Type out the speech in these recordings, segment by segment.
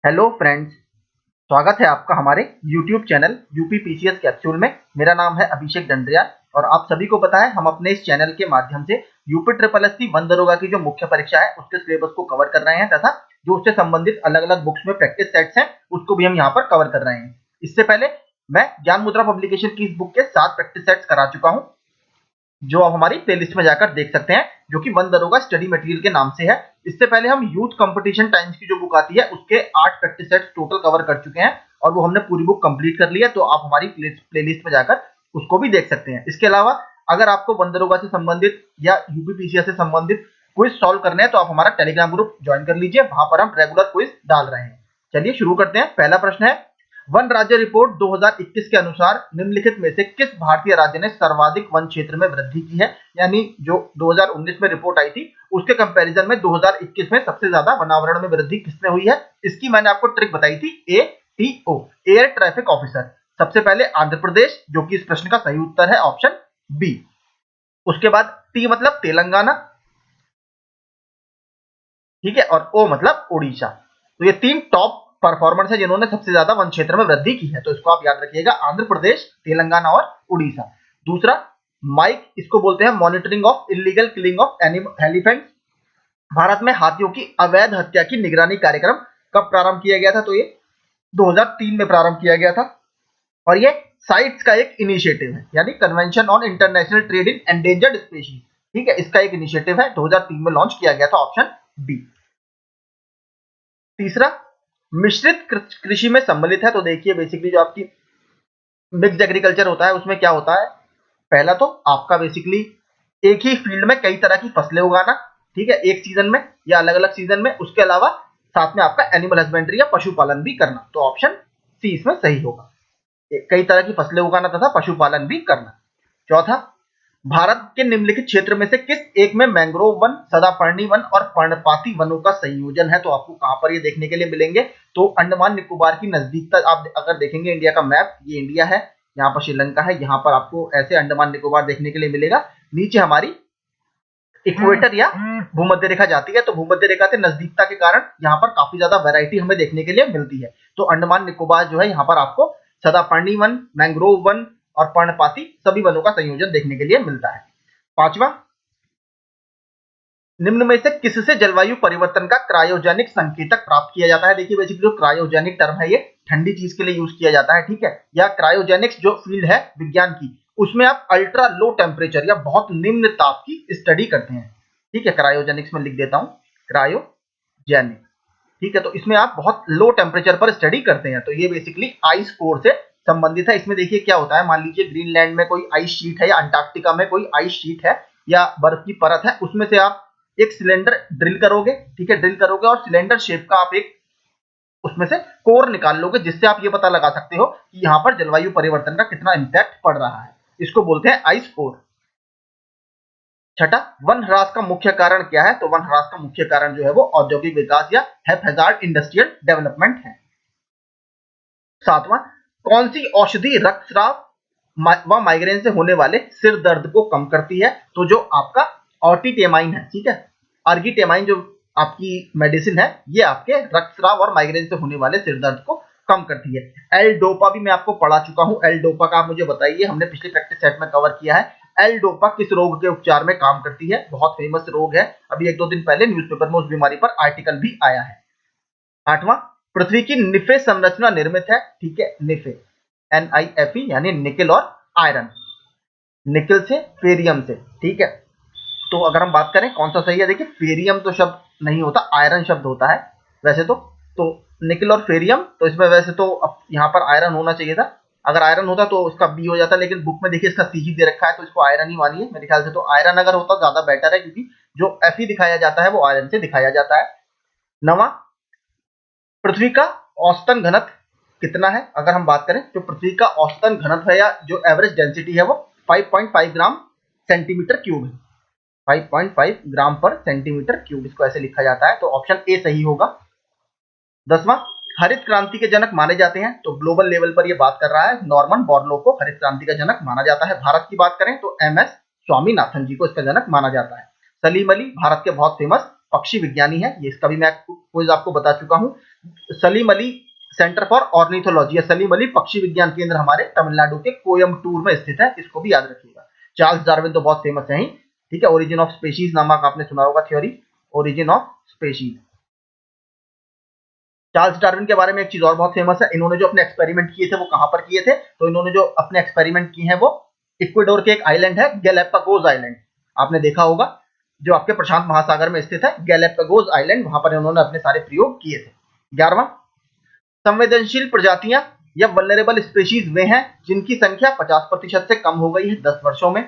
Hello friends, स्वागत है आपका हमारे YouTube channel UP PCS capsule में। मेरा नाम है अभिषेक डंडरिया और आप सभी को पता है हम अपने इस चैनल के माध्यम से UP triple S C one दरोगा की जो मुख्य परीक्षा है उसके सिलेबस को कवर कर रहे हैं तथा जो उससे संबंधित अलग-अलग बुक्स में प्रैक्टिस सेट्स हैं उसको भी हम यहाँ पर कवर कर रहे हैं। इससे पहले मैं ज्ञान मुद्रा पब्लिकेशन की इस बुक के 7 प्रैक्टिस सेट्स करा चुका हूँ जो आप हमारी प्लेलिस्ट में जाकर देख सकते हैं, जो कि वन दरोगा स्टडी मटेरियल के नाम से है। इससे पहले हम यूथ कंपटीशन टाइम्स की जो बुक आती है उसके 8 प्रैक्टिस सेट्स टोटल कवर कर चुके हैं और वो हमने पूरी बुक कंप्लीट कर ली है, तो आप हमारी प्लेलिस्ट में जाकर उसको भी देख सकते हैं। इसके अलावा अगर आपको वन दरोगा से संबंधित या यूपी पीसीएस से संबंधित क्विज सॉल्व करने हैं तो आप हमारा टेलीग्राम ग्रुप ज्वाइन कर लीजिए, वहां पर हम रेगुलर क्विज डाल रहे हैं। चलिए शुरू करते हैं। पहला प्रश्न है, वन राज्य रिपोर्ट 2021 के अनुसार निम्नलिखित में से किस भारतीय राज्य ने सर्वाधिक वन क्षेत्र में वृद्धि की है? यानी जो 2019 में रिपोर्ट आई थी उसके कंपैरिजन में 2021 में सबसे ज्यादा वनावरण में वृद्धि किसमें हुई है? इसकी मैंने आपको ट्रिक बताई थी, एटीओ, एयर ट्रैफिक ऑफिसर। सबसे पहले आंध्र प्रदेश, जो कि इस प्रश्न का सही उत्तर है ऑप्शन बी। उसके बाद टी मतलब तेलंगाना, ठीक है, और ओ मतलब उड़ीसा। तो ये तीन टॉप परफॉर्मर्स है जिन्होंने सबसे ज्यादा वन क्षेत्र में वृद्धि की है, तो इसको आप याद रखिएगा, आंध्र प्रदेश, तेलंगाना और उड़ीसा। दूसरा, माइक, इसको बोलते हैं monitoring of illegal killing of elephants. Bharat में हाथियों की अवैध हत्या की निगरानी कार्यक्रम कब प्रारंभ किया गया था? तो ये 2003 में प्रारंभ किया गया था और ये साइट्स का एक इनिशिएटिव है, यानी convention on international trade in endangered species, ठीक है, इसका एक इनिशिएटिव है, 2003 में लॉन्च किया गया था, ऑप्शन बी। तीसरा, मिश्रित कृषि में सम्मिलित है। तो देखिए बेसिकली जो आपकी मिक्स्ड एग्रीकल्चर होता है उसमें क्या होता है? पहला तो आपका बेसिकली एक ही फील्ड में कई तरह की फसलें उगाना, ठीक है, एक सीजन में या अलग अलग सीजन में। उसके अलावा साथ में आपका एनिमल हस्बेंड्री या पशुपालन भी करना, तो ऑप्शन सी इसमें सही होगा, कई तरह की फसलें उगाना तथा पशुपालन भी करना। चौथा, भारत के निम्नलिखित क्षेत्र में से किस एक में मैंग्रोव वन, सदापर्णी वन और पर्णपाती वनों का संयोजन है? तो आपको कहां पर ये देखने के लिए मिलेंगे? तो अंडमान निकोबार की नजदीकता आप अगर देखेंगे इंडिया का मैप, ये इंडिया है, यहाँ पर श्रीलंका है, यहाँ पर आपको ऐसे अंडमान निकोबार देखने के लिए मिलेगा। नीचे हमारी इक्वेटर या भूमध्य रेखा जाती है, तो भूमध्य रेखा से नजदीकता के कारण यहाँ पर काफी ज्यादा वैरायटी हमें देखने के लिए मिलती है। तो अंडमान निकोबार जो है यहाँ पर आपको सदापर्णी वन, मैंग्रोव वन और पर्णपाती सभी वनों का संयोजन देखने के लिए मिलता है। पांचवा, निम्न में से किससे जलवायु परिवर्तन का क्रायोजेनिक संकेतक प्राप्त किया जाता है? देखिए बेसिकली जो क्रायोजेनिक टर्म है ये ठंडी चीज के लिए यूज किया जाता है, ठीक है, या क्रायोजेनिक्स जो फील्ड है विज्ञान की उसमें आप अल्ट्रा लो टेम्परेचर या बहुत निम्न ताप की स्टडी करते हैं, ठीक है, क्रायोजेनिक्स में लिख देता हूं क्रायोजेनिक, ठीक है, तो इसमें आप बहुत लो टेम्परेचर पर स्टडी करते हैं। तो ये बेसिकली आइस कोर से संबंधित है। इसमें देखिए क्या होता है, मान लीजिए ग्रीनलैंड में कोई आइस शीट है या अंटार्कटिका में कोई आइस शीट है या बर्फ की परत है, उसमें से आप एक सिलेंडर ड्रिल करोगे, ठीक है, ड्रिल करोगे और सिलेंडर शेप का आप एक उसमें से कोर निकाल लोगे, जिससे आप ये पता लगा सकते हो कि यहाँ पर जलवायु परिवर्तन का कितना इंपैक्ट पड़ रहा है। इसको बोलते हैं आइस कोर। छठा, वन ह्रास का मुख्य कारण क्या है? तो वन ह्रास का मुख्य कारण जो है वो औद्योगिक विकास या हैप्पैजार्ड इंडस्ट्रियल डेवलपमेंट है। सातवां, कौन सी औषधि रक्तस्राव व माइग्रेन से होने वाले सिर दर्द को कम करती है? तो जो आपका ऑर्टिटेमाइन है, ठीक है, अर्गिटेमाइन जो आपकी मेडिसिन है ये आपके रक्तस्राव और माइग्रेन से होने वाले सिर दर्द को कम करती है। एल डोपा भी मैं आपको पढ़ा चुका हूं, एल डोपा का आप मुझे बताइए, हमने पिछले प्रैक्टिस सेट में कवर किया है। एल डोपा किस रोग के उपचार में काम करती है? बहुत फेमस रोग है, अभी एक दो दिन पहले न्यूज़पेपर में उस बीमारी पर आर्टिकल भी आया है। आठवां, पृथ्वी की निफे संरचना निर्मित है, ठीक है, निफे, NiFe यानी निकेल और आयरन, निकेल से, फेरियम से, ठीक है। तो अगर हम बात करें कौन सा सही है, देखिए फेरियम तो शब्द नहीं होता, आयरन शब्द होता है वैसे तो निकेल और फेरियम, तो इसमें वैसे तो अब यहाँ पर आयरन होना चाहिए था, अगर आयरन होता तो इसका बी हो जाता, लेकिन बुक में देखिए इसका सी ही दे रखा है तो इसको आयरन ही मानिए मेरे ख्याल से। तो आयरन अगर होता ज्यादा बेटर है, क्योंकि जो Fe दिखाया जाता है वो आयरन से दिखाया जाता है। नवा, पृथ्वी का औसतन घनत्व कितना है? अगर हम बात करें तो पृथ्वी का औसतन घनत्व है या जो एवरेज डेंसिटी है वो 5.5 ग्राम सेंटीमीटर क्यूब है, 5.5 ग्राम पर सेंटीमीटर क्यूब, इसको ऐसे लिखा जाता है, तो ऑप्शन ए सही होगा। 10वां, हरित क्रांति के जनक माने जाते हैं, तो ग्लोबल लेवल पर ये बात कर रहा है, नॉर्मन बोरलो को हरित क्रांति का जनक माना जाता है। भारत की बात करें तो MS स्वामीनाथन जी को इसका जनक माना जाता है। सलीम अली भारत के बहुत फेमस पक्षी विज्ञानी है, ये इसका भी मैं क्विज आपको बता चुका हूं। Salim Ali centre for ornithology या सलीम अली पक्षी विज्ञान केंद्र हमारे तमिलनाडु के कोयम्बटूर में स्थित है, इसको भी याद रखिएगा। चार्ल्स डार्विन तो बहुत फेमस है ही, ठीक है। ओरिजिन ऑफ स्पीशीज नामक आपने सुना होगा theory, origin of species. Charles Darwin के बारे में एक चीज और बहुत फेमस है, इन्होंने जो अपने एक्सपेरिमेंट किए थे वो कहां पर किए थे, तो इन्होंने जो अपने एक्सपेरिमेंट किए हैं वो इक्वेडोर के एक आइलैंड है गैलापागोस आइलैंड, आपने देखा होगा, जो आपके प्रशांत महासागर में स्थित है गैलापागोस आइलैंड, वहां पर इन्होंने अपने सारे प्रयोग किए थे। 11वां, संवेदनशील प्रजातियां या वल्नरेबल स्पीशीज वे हैं जिनकी संख्या 50% से कम हो गई है 10 वर्षों में,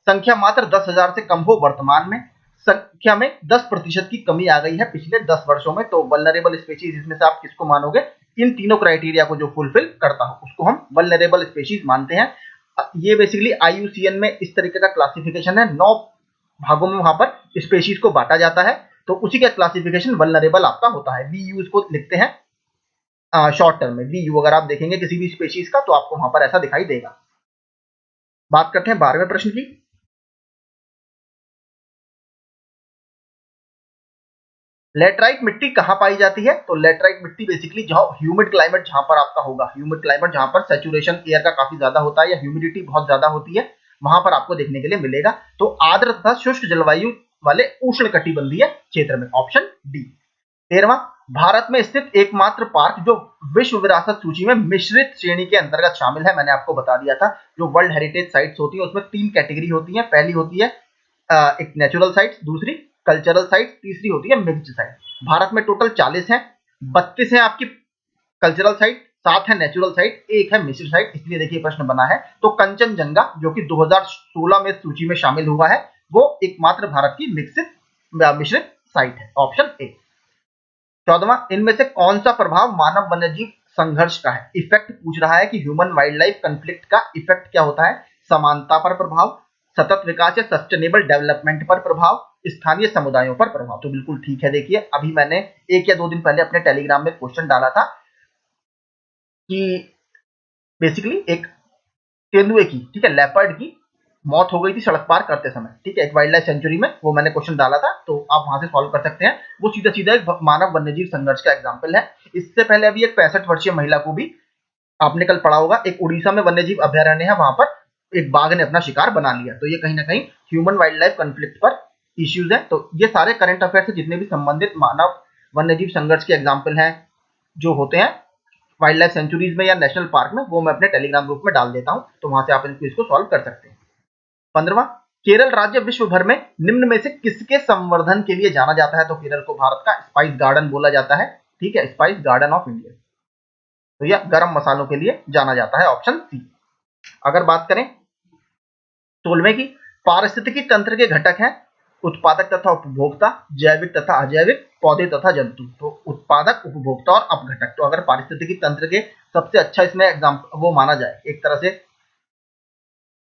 संख्या मात्र 10,000 से कम हो वर्तमान में, संख्या में 10% की कमी आ गई है पिछले 10 वर्षों में। तो वल्नरेबल स्पीशीज इसमें से आप किसको मानोगे, इन तीनों क्राइटेरिया को जो फुलफिल करता हो उसको हम वल्नरेबल स्पीशीज मानते हैं। ये बेसिकली IUCN में इस तरीके का क्लासिफिकेशन है, 9 भागों में वहां पर स्पीशीज को बांटा जाता है, तो उसी का क्लासिफिकेशन वल्नरेबल आपका होता है। VU को लिखते हैं शॉर्ट टर्म में, VU अगर आप देखेंगे किसी भी स्पीशीज का तो आपको वहां पर ऐसा दिखाई देगा। बात करते हैं 12वें प्रश्न की। लेटराइट मिट्टी कहां पाई जाती है, तो लेटराइट मिट्टी बेसिकली जहां ह्यूमिड क्लाइमेट जहां पर आपका होगा, ह्यूमिड क्लाइमेट जहां पर सैचुरेशन एयर का काफी ज्यादा होता है या ह्यूमिडिटी बहुत ज्यादा होती है, वहां पर आपको देखने के लिए मिलेगा। तो आर्द्र तथा शुष्क जलवायु वाले उष्णकटिबंधीय क्षेत्र में, ऑप्शन डी। 13वां, भारत में स्थित एकमात्र पार्क जो विश्व विरासत सूची में मिश्रित श्रेणी के अंतर्गत शामिल है, मैंने आपको बता दिया था, जो वर्ल्ड हेरिटेज साइट्स होती है उसमें 3 कैटेगरी होती है, पहली होती है एक नेचुरल साइट्स, दूसरी कल्चरल साइट्स, तीसरी होती है मिक्स्ड साइट। भारत में टोटल 40 है, 32 है आपकी कल्चरल साइट, 7 है नेचुरल साइट, 1 है मिश्र साइट, इसलिए देखिए प्रश्न बना है। तो कंचनजंगा जो कि 2016 में सूची में शामिल हुआ है, वो एकमात्र भारत की मिश्रित साइट है, ऑप्शन ए। 14वां, इनमें से कौन सा प्रभाव मानव वन्यजीव संघर्ष का है, इफेक्ट पूछ रहा है कि ह्यूमन वाइल्ड लाइफ कन्फ्लिक्ट का इफेक्ट क्या होता है, समानता पर प्रभाव, सतत विकास या सस्टेनेबल डेवलपमेंट पर प्रभाव, स्थानीय समुदायों पर प्रभाव। तो बिल्कुल ठीक है, देखिए अभी मैंने 1 या 2 दिन पहले अपने टेलीग्राम में क्वेश्चन डाला था कि बेसिकली एक तेंदुए की, ठीक है, लेपर्ड की मौत हो गई थी सड़क पार करते समय, ठीक है, एक वाइल्ड लाइफ सेंचुरी में, वो मैंने क्वेश्चन डाला था, तो आप वहां से सॉल्व कर सकते हैं। वो सीधा सीधा एक मानव वन्यजीव संघर्ष का एग्जाम्पल है। इससे पहले अभी एक 65 वर्षीय महिला को भी आपने कल पढ़ा होगा, एक उड़ीसा में वन्यजीव अभयारण्य है, वहां पर एक बाघ ने अपना शिकार बना लिया। तो ये कहीं ना कहीं ह्यूमन वाइल्ड लाइफ कॉन्फ्लिक्ट पर इश्यूज है। तो ये सारे करंट अफेयर से जितने भी संबंधित मानव वन्यजीव संघर्ष के एग्जाम्पल हैं जो होते हैं वाइल्ड लाइफ सेंचुरीज में या नेशनल पार्क में, वो मैं अपने टेलीग्राम ग्रुप में डाल देता हूं, तो वहां से आप इसको सॉल्व कर सकते हैं। 15वां, केरल राज्य विश्व भर में निम्न में से किसके संवर्धन के लिए जाना जाता है, तो केरल को भारत का स्पाइस गार्डन बोला जाता है, ठीक है, स्पाइस गार्डन ऑफ इंडिया। तो यह गर्म मसालों के लिए जाना जाता है, ऑप्शन सी। अगर बात करें 16वें की, पारिस्थितिकी तंत्र के घटक हैं उत्पादक तथा उपभोक्ता, जैविक तथा अजैविक, पौधे तथा जंतु। तो उत्पादक, उपभोक्ता और अपघटक। तो अगर पारिस्थितिकी तंत्र के सबसे अच्छा इसमें एग्जाम्पल वो माना जाए, एक तरह से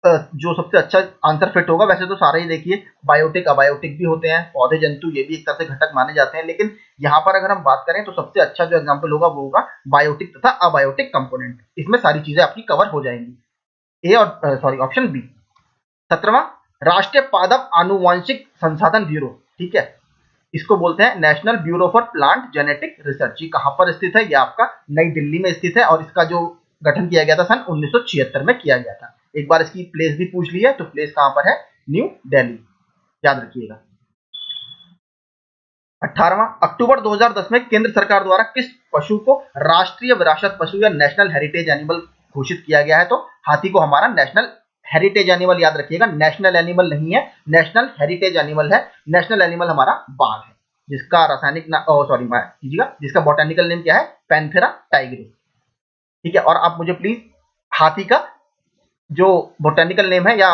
जो सबसे अच्छा आंसर फिट होगा, वैसे तो सारे ही देखिए बायोटिक अबायोटिक भी होते हैं, पौधे जंतु ये भी एक तरह से घटक माने जाते हैं, लेकिन यहाँ पर अगर हम बात करें तो सबसे अच्छा जो एग्जाम्पल होगा वो होगा बायोटिक तथा अबायोटिक कंपोनेंट। इसमें सारी चीजें आपकी कवर हो जाएंगी, ए और सॉरी ऑप्शन बी। 17वां, राष्ट्रीय पादप आनुवंशिक संसाधन ब्यूरो, ठीक है, इसको बोलते हैं national bureau for plant genetic research. ये कहां पर स्थित है, ये आपका नई दिल्ली में स्थित है, और इसका जो गठन किया गया था सन 1976 में किया गया था। एक बार इसकी प्लेस भी पूछ ली है, तो प्लेस कहां पर है, न्यू दिल्ली, याद रखिएगा। 18वां, अक्टूबर 2010 में केंद्र सरकार द्वारा किस पशु को राष्ट्रीय विरासत पशु या नेशनल हेरिटेज एनिमल घोषित किया गया है, तो हाथी को हमारा नेशनल हेरिटेज एनिमल, याद रखिएगा, नेशनल एनिमल नहीं है, नेशनल हेरिटेज एनिमल है। नेशनल एनिमल हमारा बाघ है, जिसका रासायनिक सॉरी कीजिएगा, जिसका बोटेनिकल नेम क्या है, पैंथेरा टाइग्रिस, ठीक है। और आप मुझे प्लीज हाथी का जो बोटेनिकल नेम है या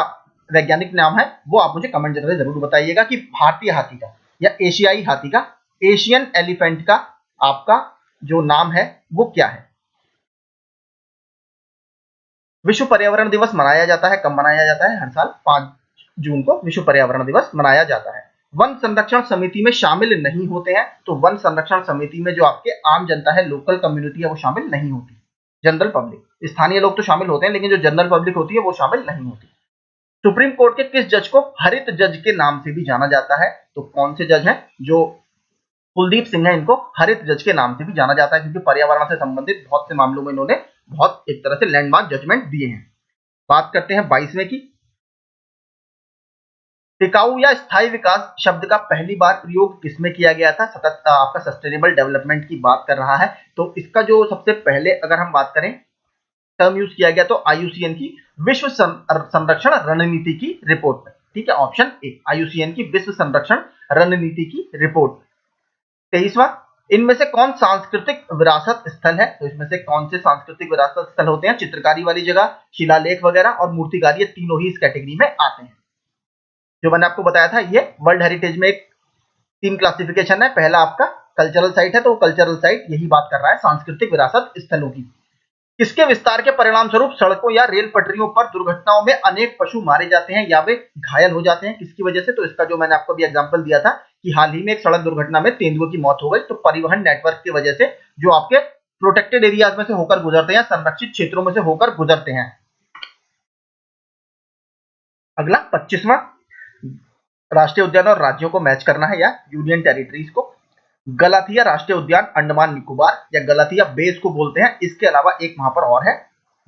वैज्ञानिक नाम है वो आप मुझे कमेंट जरिए जरूर बताइएगा कि भारतीय हाथी का या एशियाई हाथी का, एशियन एलिफेंट का आपका जो नाम है वो क्या है। विश्व पर्यावरण दिवस मनाया जाता है, कब मनाया जाता है, हर साल 5 जून को विश्व पर्यावरण दिवस मनाया जाता है। वन संरक्षण समिति में शामिल नहीं होते हैं, तो वन संरक्षण समिति में जो आपके आम जनता है, लोकल कम्युनिटी है, वो शामिल नहीं होती। जनरल पब्लिक, स्थानीय लोग तो शामिल होते हैं, लेकिन जो जनरल पब्लिक होती है वो शामिल नहीं होती। सुप्रीम कोर्ट के किस जज को हरित जज के नाम से भी जाना जाता है, तो कौन से जज हैं जो कुलदीप सिंह है, इनको हरित जज के नाम से भी जाना जाता है क्योंकि पर्यावरण से संबंधित बहुत से मामलों में इन्होंने बहुत एक तरह से लैंडमार्क जजमेंट दिए हैं। बात करते हैं 22वें की। टिकाऊ या स्थायी विकास शब्द का पहली बार प्रयोग किसमें किया गया था? सतत आपका सस्टेनेबल डेवलपमेंट की बात कर रहा है। तो इसका जो सबसे पहले अगर हम बात करें टर्म यूज किया गया तो IUCN की विश्व संरक्षण रणनीति की रिपोर्ट में। ठीक है, ऑप्शन ए IUCN की विश्व संरक्षण रणनीति की रिपोर्ट। 23वां, इनमें से कौन सांस्कृतिक विरासत स्थल है? तो इसमें से कौन से सांस्कृतिक विरासत स्थल होते हैं? चित्रकारी वाली जगह, शिलालेख वगैरह और मूर्तिकारी, ये तीनों ही इस कैटेगरी में आते हैं। जो मैंने आपको बताया था, ये वर्ल्ड हेरिटेज में एक 3 क्लासिफिकेशन है। पहला आपका कल्चरल साइट है, तो कल्चरल साइट यही बात कर रहा है सांस्कृतिक विरासत स्थलों की। इसके विस्तार के परिणाम स्वरूप सड़कों या रेल पटरियों पर दुर्घटनाओं में अनेक पशु मारे जाते हैं या वे घायल हो जाते हैं। किसकी वजह से? तो इसका जो मैंने आपको भी एग्जांपल दिया था कि हाल ही में एक सड़क दुर्घटना में तेंदुओं की मौत हो गई। तो परिवहन नेटवर्क की वजह से जो आपके प्रोटेक्टेड एरियाज में से होकर गुजरते हैं, संरक्षित क्षेत्रों में से होकर गुजरते हैं। अगला 25वां, राष्ट्रीय उद्यान और राज्यों को मैच करना है या यूनियन टेरिटरीज को। गलाथिया राष्ट्रीय उद्यान अंडमान निकोबार या गलाथिया बे इसको बोलते हैं। इसके अलावा एक वहां पर और है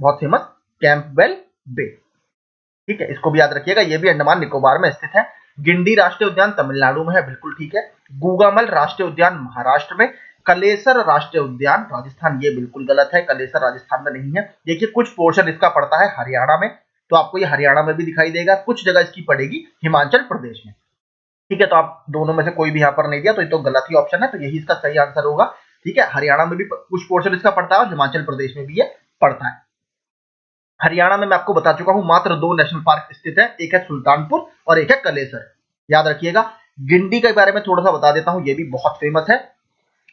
बहुत फेमस, कैंपबेल बे। ठीक है, इसको भी याद रखिएगा, ये भी अंडमान निकोबार में स्थित है। गिंडी राष्ट्रीय उद्यान तमिलनाडु में है, बिल्कुल ठीक है। गुगामल राष्ट्रीय उद्यान महाराष्ट्र में। कलेसर राष्ट्रीय उद्यान राजस्थान, ये बिल्कुल गलत है, कलेसर राजस्थान में नहीं है। देखिए कुछ पोर्शन इसका पड़ता है हरियाणा में, तो आपको ये हरियाणा में भी दिखाई देगा। कुछ जगह इसकी पड़ेगी हिमाचल प्रदेश में। ठीक है, तो आप दोनों में से कोई भी यहाँ पर नहीं दिया, तो ये तो गलत ही ऑप्शन है, तो यही इसका सही आंसर होगा। ठीक है, हरियाणा में भी कुछ पोर्शन इसका पड़ता है और हिमाचल प्रदेश में भी ये पड़ता है। हरियाणा में मैं आपको बता चुका हूं मात्र 2 नेशनल पार्क स्थित है, एक है सुल्तानपुर और एक है कलेसर। याद रखिएगा। गिंडी के बारे में थोड़ा सा बता देता हूं, ये भी बहुत फेमस है।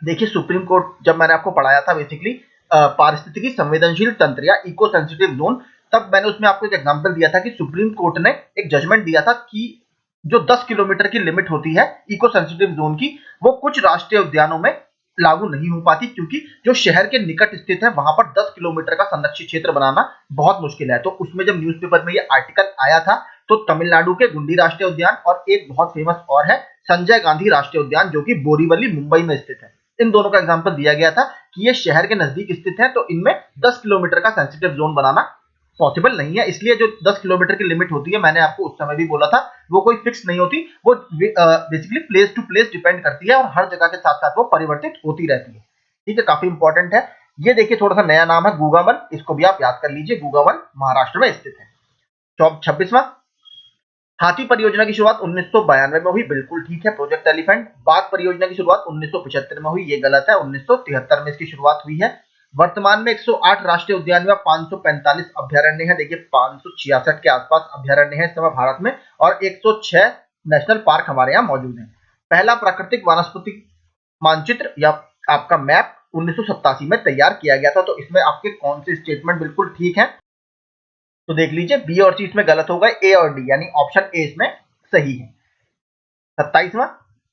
देखिए सुप्रीम कोर्ट जब मैंने आपको पढ़ाया था बेसिकली पारिस्थितिकी संवेदनशील तंत्र या इको सेंसिटिव जोन, तब मैंने उसमें आपको एक एग्जांपल दिया था कि सुप्रीम कोर्ट ने एक जजमेंट दिया था कि जो 10 किलोमीटर की लिमिट होती है इको सेंसिटिव जोन की, वो कुछ राष्ट्रीय उद्यानों में लागू नहीं हो पाती क्योंकि जो शहर के निकट स्थित है वहां पर 10 किलोमीटर का संरक्षित क्षेत्र बनाना बहुत मुश्किल है। तो उसमें जब न्यूज़पेपर में ये आर्टिकल आया था तो तमिलनाडु के गुंडी राष्ट्रीय उद्यान और एक बहुत फेमस और है संजय गांधी राष्ट्रीय उद्यान जो कि बोरीवली मुंबई में स्थित है, इन दोनों का एग्जाम्पल दिया गया था कि ये शहर के नजदीक स्थित है, तो इनमें 10 किलोमीटर का सेंसिटिव जोन बनाना पॉसिबल नहीं है। इसलिए जो 10 किलोमीटर की लिमिट होती है, मैंने आपको उस समय भी बोला था, वो कोई फिक्स नहीं होती, वो basically place to place depend करती है और हर जगह के साथ साथ वो परिवर्तित होती रहती है। ठीक है, काफी इंपॉर्टेंट है। ये देखिए थोड़ा सा नया नाम है गुगामल, इसको भी आप याद कर लीजिए, गुगामल महाराष्ट्र में स्थित है। 26वां, हाथी परियोजना की शुरुआत 1992 में हुई, बिल्कुल ठीक है, प्रोजेक्ट एलिफेंट। बाघ परियोजना की शुरुआत 1975 में हुई, ये गलत है, 1973 में इसकी शुरुआत हुई है। वर्तमान में 108 राष्ट्रीय उद्यान व 545 अभ्यारण्य है। देखिए 566 के आसपास अभ्यारण्य है इस समय भारत में और 106 नेशनल पार्क हमारे यहाँ मौजूद है। पहला प्राकृतिक वनस्पति मानचित्र या आपका मैप 1987 में तैयार किया गया था। तो इसमें आपके कौन से स्टेटमेंट बिल्कुल ठीक है? तो देख लीजिए, बी और सी इसमें गलत होगा, ए और डी यानी ऑप्शन ए इसमें सही है। 27वां,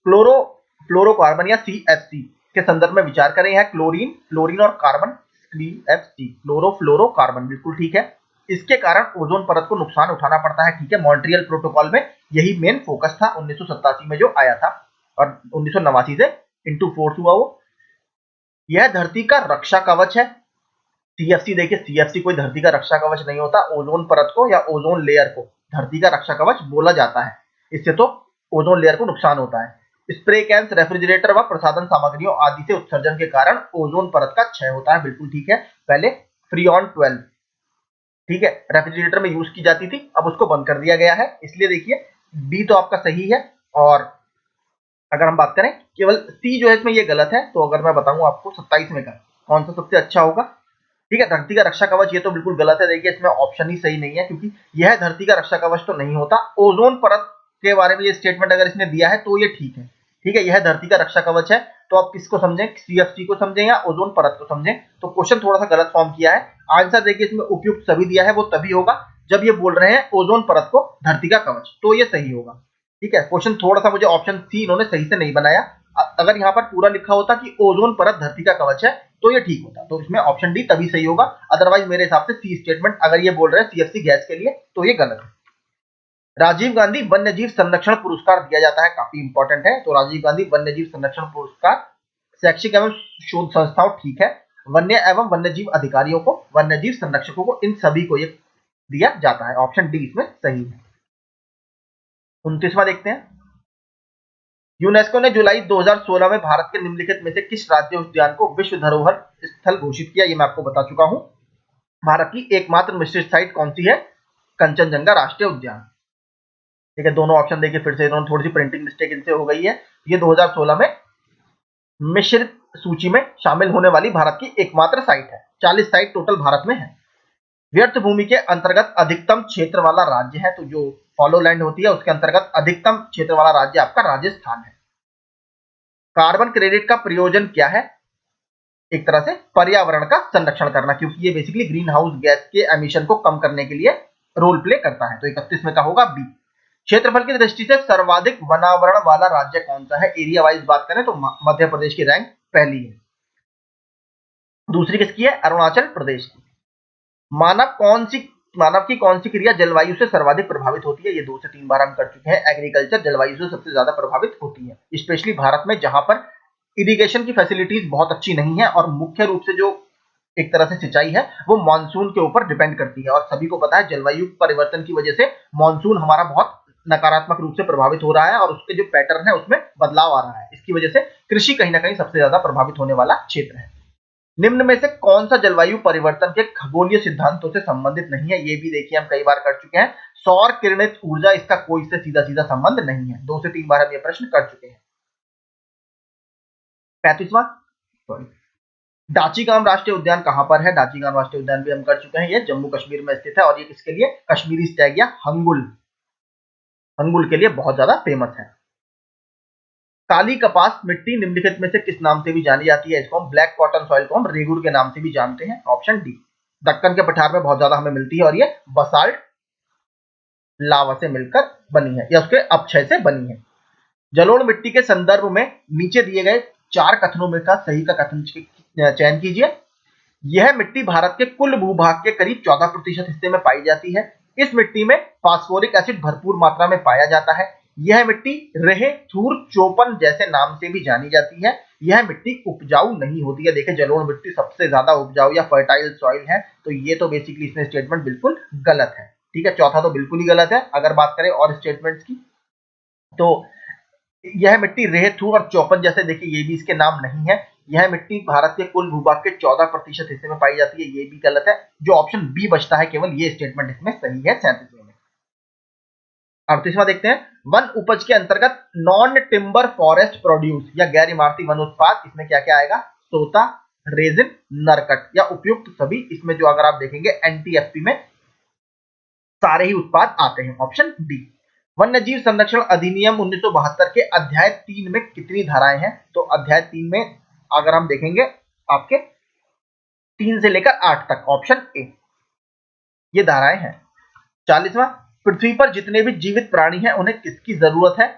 क्लोरो फ्लोरोकार्बन या CFC के संदर्भ में विचार करें। यह क्लोरीन, फ्लोरीन और कार्बन, CFC क्लोरोफ्लोरोकार्बन, बिल्कुल ठीक है। इसके कारण ओजोन परत को नुकसान उठाना पड़ता है। ठीक है, मॉन्ट्रियल प्रोटोकॉल में यही मेन फोकस था 1987 में जो आया था और 1989 से इनटू फोर्स हुआ वो। यह धरती का रक्षा कवच है। CFC देखिए, CFC कोई धरती का रक्षा कवच नहीं होता, ओजोन परत को या ओजोन लेयर को धरती का रक्षा कवच बोला जाता है, इससे तो ओजोन लेयर को नुकसान होता है। स्प्रे कैंस, रेफ्रिजरेटर व प्रसाधन सामग्रियों आदि से उत्सर्जन के कारण ओजोन परत का क्षय होता है, बिल्कुल ठीक है। पहले फ्रीऑन 12 ठीक है रेफ्रिजरेटर में यूज की जाती थी, अब उसको बंद कर दिया गया है, इसलिए देखिए डी तो आपका सही है। और अगर हम बात करें केवल सी जो है इसमें ये गलत है, तो अगर मैं बताऊं आपको 27 में का कौन सा सबसे अच्छा होगा। ठीक है, धरती का रक्षा कवच ये तो बिल्कुल गलत है। देखिए इसमें ऑप्शन ही सही नहीं है क्योंकि यह धरती का रक्षा कवच तो नहीं होता। ओजोन परत के बारे में ये स्टेटमेंट अगर इसने दिया है तो ये ठीक है। ठीक है, यह धरती का रक्षा कवच है, तो आप किसको समझें, CFC को समझें या ओजोन परत को समझें। तो क्वेश्चन थोड़ा सा गलत फॉर्म किया है। आंसर देखिए इसमें उपयुक्त सभी दिया है, वो तभी होगा जब ये बोल रहे हैं ओजोन परत को धरती का कवच, तो ये सही होगा। ठीक है, क्वेश्चन थोड़ा सा मुझे ऑप्शन सी इन्होंने सही से नहीं बनाया। अगर यहाँ पर पूरा लिखा होता कि ओजोन परत धरती का कवच है तो ये ठीक होता, तो इसमें ऑप्शन डी तभी सही होगा। अदरवाइज मेरे हिसाब से सी स्टेटमेंट अगर ये बोल रहे हैं CFC गैस के लिए तो ये गलत है। राजीव गांधी वन्य जीव संरक्षण पुरस्कार दिया जाता है, काफी इंपॉर्टेंट है। तो राजीव गांधी वन्य जीव संरक्षण पुरस्कार शैक्षिक एवं शोध संस्थाओं, ठीक है, वन्य एवं वन्य जीव अधिकारियों को, वन्य जीव संरक्षकों को, इन सभी को ये दिया जाता है। ऑप्शन डी इसमें सही है। 29वां देखते हैं। यूनेस्को ने जुलाई 2016 में भारत के निम्नलिखित में से किस राज्य उद्यान को विश्व धरोहर स्थल घोषित किया? ये मैं आपको बता चुका हूं। भारत की एकमात्र मिश्रित साइट कौन सी है? कंचनजंगा राष्ट्रीय उद्यान। ठीक है, दोनों ऑप्शन देखिए फिर से, इन्होंने थोड़ी सी प्रिंटिंग मिस्टेक इनसे हो गई है। ये 2016 में मिश्रित सूची में शामिल होने वाली भारत की एकमात्र साइट है। 40 साइट टोटल भारत में है। व्यर्थ भूमि के अंतर्गत अधिकतम क्षेत्र वाला राज्य है, तो जो फॉलो लैंड होती है उसके अंतर्गत अधिकतम क्षेत्र वाला राज्य आपका राजस्थान है। कार्बन क्रेडिट का प्रयोजन क्या है? एक तरह से पर्यावरण का संरक्षण करना, क्योंकि ये बेसिकली ग्रीन हाउस गैस के एमिशन को कम करने के लिए रोल प्ले करता है। तो 31 में का होगा बी। क्षेत्रफल की दृष्टि से सर्वाधिक वनावरण वाला राज्य कौन सा है? एरिया वाइज बात करें तो मध्य प्रदेश की रैंक पहली है। दूसरी किसकी है? अरुणाचल प्रदेश की। मानव की कौन सी क्रिया जलवायु से सर्वाधिक प्रभावित होती है? ये 2 से 3 बार हम कर चुके हैं। एग्रीकल्चर जलवायु से सबसे ज्यादा प्रभावित होती है, स्पेशली भारत में जहां पर इरिगेशन की फैसिलिटीज बहुत अच्छी नहीं है और मुख्य रूप से जो एक तरह से सिंचाई है वो मानसून के ऊपर डिपेंड करती है। और सभी को पता है जलवायु परिवर्तन की वजह से मानसून हमारा बहुत नकारात्मक रूप से प्रभावित हो रहा है और उसके जो पैटर्न है उसमें बदलाव आ रहा है। इसकी वजह से कृषि कहीं ना कहीं सबसे ज्यादा प्रभावित होने वाला क्षेत्र है। निम्न में से कौन सा जलवायु परिवर्तन के खगोलीय सिद्धांतों से संबंधित नहीं है? ये भी देखिए हम कई बार कर चुके हैं। सौर किरणित ऊर्जा, इसका कोई से सीधा सीधा संबंध नहीं है। 2 से 3 बार हम ये प्रश्न कर चुके हैं। 35वां, डाचीगाम राष्ट्रीय उद्यान कहां पर है? डाचीगाम राष्ट्रीय उद्यान भी हम कर चुके हैं। ये जम्मू कश्मीर में स्थित है और ये किसके लिए? कश्मीरी स्टैग या हंगुल के लिए बहुत ज्यादा फेमस है। काली कपास मिट्टी निम्नलिखित में से किस नाम से भी जानी जाती है? इसको हम ब्लैक कॉटन सॉइल को हम रेगुर के नाम से भी जानते हैं। Option D. दक्कन के पठार में बहुत ज्यादा हमें मिलती है और ये बसाल्ट लावा से मिलकर बनी है या उसके अपक्षय से बनी है। जलोढ़ मिट्टी के संदर्भ में नीचे दिए गए 4 कथनों में का सही का कथन चयन कीजिए। यह मिट्टी भारत के कुल भूभाग के करीब 14% हिस्से में पाई जाती है। इस मिट्टी में फास्फोरिक एसिड भरपूर मात्रा में पाया जाता है। यह मिट्टी रेहे, थूर, चौपन जैसे नाम से भी जानी जाती है। यह मिट्टी उपजाऊ नहीं होती है। देखिए जलोढ़ मिट्टी सबसे ज्यादा उपजाऊ या फर्टाइल सॉइल है, तो ये तो बेसिकली इसमें स्टेटमेंट बिल्कुल गलत है। ठीक है, चौथा तो बिल्कुल ही गलत है। अगर बात करें और स्टेटमेंट्स की, तो यह मिट्टी रेह, थूर और चौपन जैसे, देखिए ये भी इसके नाम नहीं है। यह मिट्टी भारत के कुल भूभाग के 14% हिस्से में पाई जाती है, ये भी गलत है। जो ऑप्शन बी बचता है केवल ये स्टेटमेंट इसमें सही है 37वें में। 38वां देखते हैं। वन उपज के अंतर्गत नॉन टिम्बर फॉरेस्ट प्रोड्यूस या गैर इमारती वन उत्पाद, इसमें क्या क्या आएगा? सोता, रेजिन, नरकट या उपयुक्त सभी। इसमें जो अगर आप देखेंगे एनटीएफपी में सारे ही उत्पाद आते हैं। Option D. वन्यजीव संरक्षण अधिनियम 1972 के अध्याय 3 में कितनी धाराएं हैं? तो अध्याय 3 में अगर हम देखेंगे आपके 3 से लेकर 8 तक, ऑप्शन ए, ये धाराएं हैं। 40वां, पृथ्वी पर जितने भी जीवित प्राणी हैं उन्हें किसकी जरूरत है?